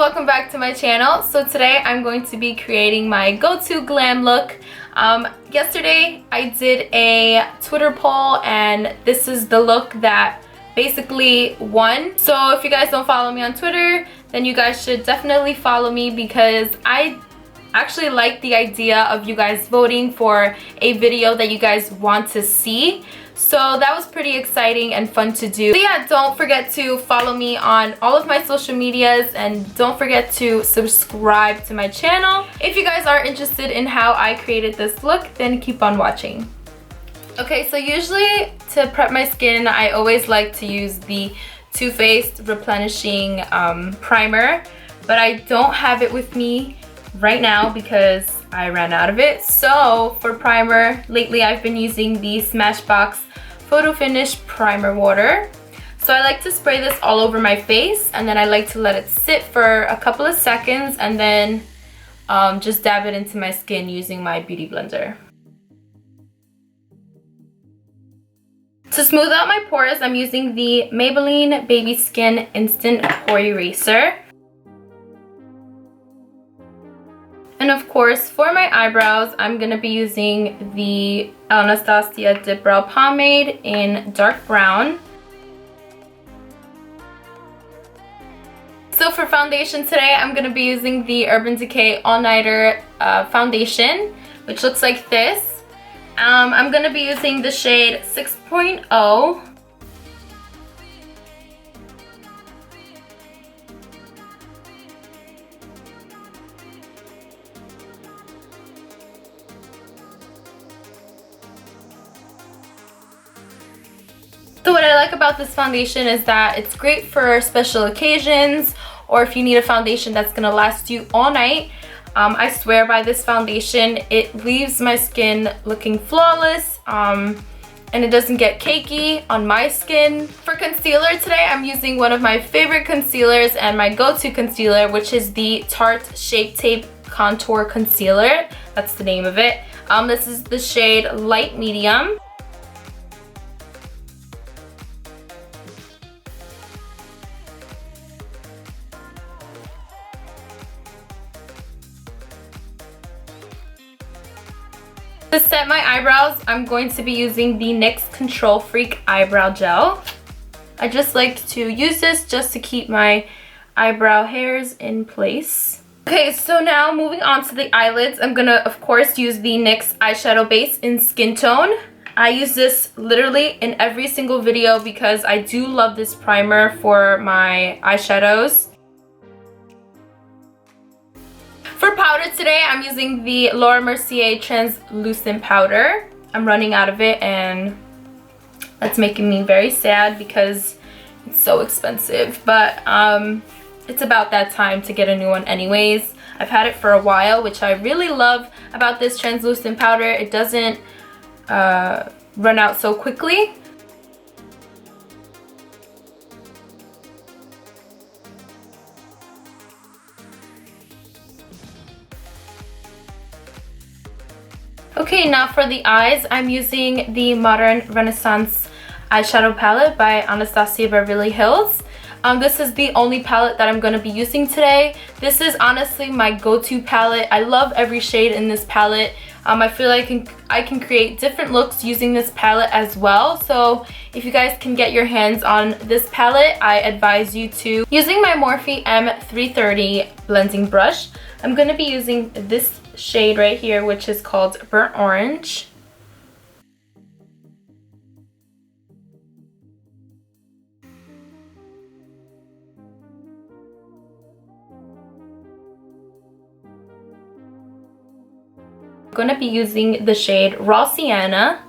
welcome back to my channel. So today I'm going to be creating my go-to glam look. Yesterday I did a Twitter poll and this is the look that basically won. So if you guys don't follow me on Twitter, then you guys should definitely follow me because I actually like the idea of you guys voting for a video that you guys want to see. So that was pretty exciting and fun to do. So yeah, don't forget to follow me on all of my social medias and don't forget to subscribe to my channel. If you guys are interested in how I created this look, then keep on watching. Okay, so usually to prep my skin, I always like to use the Too Faced Replenishing Primer, but I don't have it with me right now because I ran out of it. So for primer, lately I've been using the Smashbox Photo Finish Primer Water. So I like to spray this all over my face and then I like to let it sit for a couple of seconds and then just dab it into my skin using my beauty blender. To smooth out my pores, I'm using the Maybelline Baby Skin Instant Pore Eraser. And of course, for my eyebrows, I'm going to be using the Anastasia Dipbrow Pomade in dark brown. So for foundation today, I'm going to be using the Urban Decay All Nighter foundation, which looks like this. I'm going to be using the shade 6.0. So what I like about this foundation is that it's great for special occasions or if you need a foundation that's going to last you all night. I swear by this foundation, it leaves my skin looking flawless and it doesn't get cakey on my skin. For concealer today, I'm using one of my favorite concealers and my go-to concealer, which is the Tart Shape Tape Contour Concealer. That's the name of it. This is the shade Light Medium. To set my eyebrows, I'm going to be using the NYX Control Freak Eyebrow Gel. I just like to use this just to keep my eyebrow hairs in place. Okay, so now moving on to the eyelids, I'm gonna of course use the NYX eyeshadow base in Skintone. I use this literally in every single video because I do love this primer for my eyeshadows. For powder today, I'm using the Laura Mercier translucent powder. I'm running out of it and that's making me very sad because it's so expensive. But it's about that time to get a new one anyways. I've had it for a while, which I really love about this translucent powder. It doesn't run out so quickly. Okay, now for the eyes, I'm using the Modern Renaissance eyeshadow palette by Anastasia Beverly Hills. This is the only palette that I'm going to be using today. This is honestly my go-to palette. I love every shade in this palette. I feel like I can create different looks using this palette as well. So if you guys can get your hands on this palette, I advise you to. Using my Morphie M330 blending brush, I'm going to be using this shade right here, which is called Burnt Orange. I'm going to be using the shade Raw Sienna.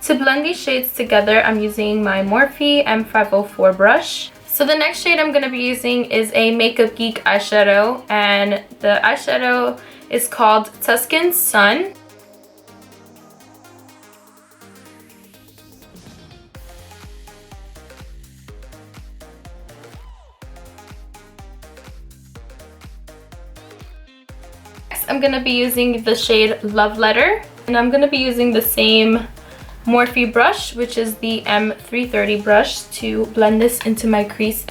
To blend these shades together, I'm using my Morphie M504 brush. So the next shade I'm going to be using is a Makeup Geek eyeshadow, and the eyeshadow is called Tuscan Sun. I'm going to be using the shade Love Letter. And I'm going to be using the same Morphe brush, which is the M330 brush, to blend this into my crease.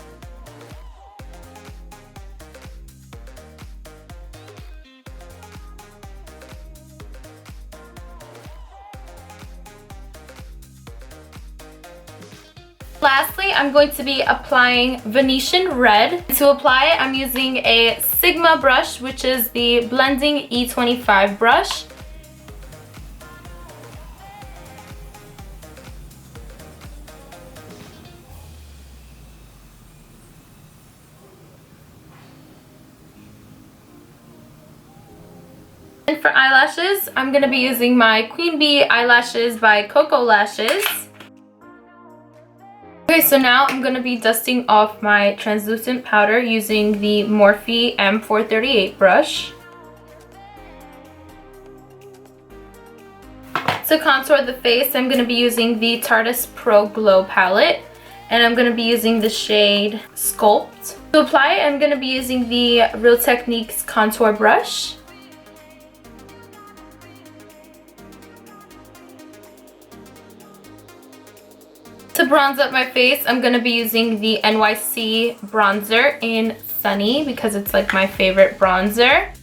Lastly, I'm going to be applying Venetian Red. To apply it, I'm using a Sigma brush, which is the Blending E25 brush. And for eyelashes, I'm going to be using my Queen Bee eyelashes by KoKo Lashes. Okay, so now I'm going to be dusting off my translucent powder using the Morphie M438 brush. To contour the face, I'm going to be using the Tarteist Pro Glow palette, and I'm going to be using the shade Sculpt. To apply it, I'm going to be using the Real Techniques contour brush. To bronze up my face, I'm going to be using the NYC bronzer in Sunny because it's like my favorite bronzer.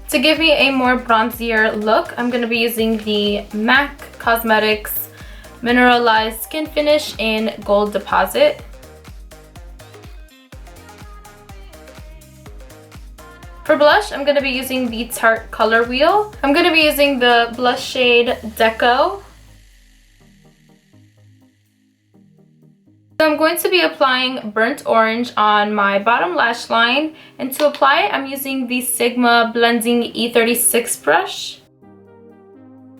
To give me a more bronzier look, I'm going to be using the MAC Cosmetics Mineralized Skin Finish in Gold Deposit. For blush, I'm going to be using the Tart Colorwheel. I'm going to be using the blush shade Deco. So I'm going to be applying Burnt Orange on my bottom lash line. And to apply it, I'm using the Sigma Blending E36 brush.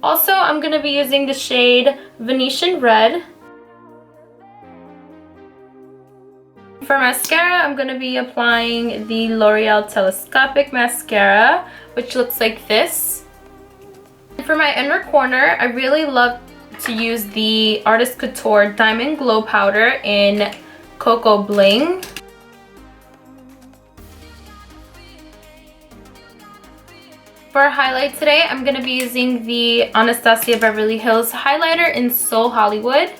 Also, I'm going to be using the shade Venetian Red. For mascara, I'm going to be applying the L'Oreal Telescopic Mascara, which looks like this. For my inner corner, I really love to use the Artist Couture Diamond Glow Powder in Cocoa Bling. For highlight today, I'm going to be using the Anastasia Beverly Hills highlighter in Soul Hollywood.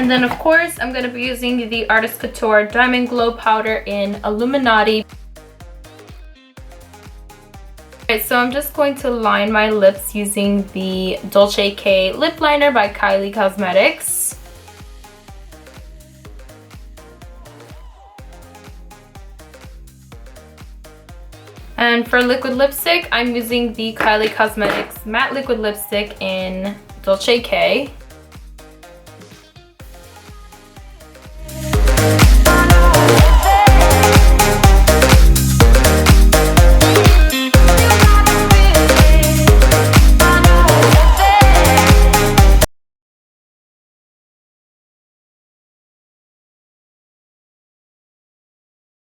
And then of course, I'm going to be using the Artist Couture Diamond Glow Powder in Illumunati. Alright, so I'm just going to line my lips using the Dolce K lip liner by Kylie Cosmetics. And for liquid lipstick, I'm using the Kylie Cosmetics Matte Liquid Lipstick in Dolce K.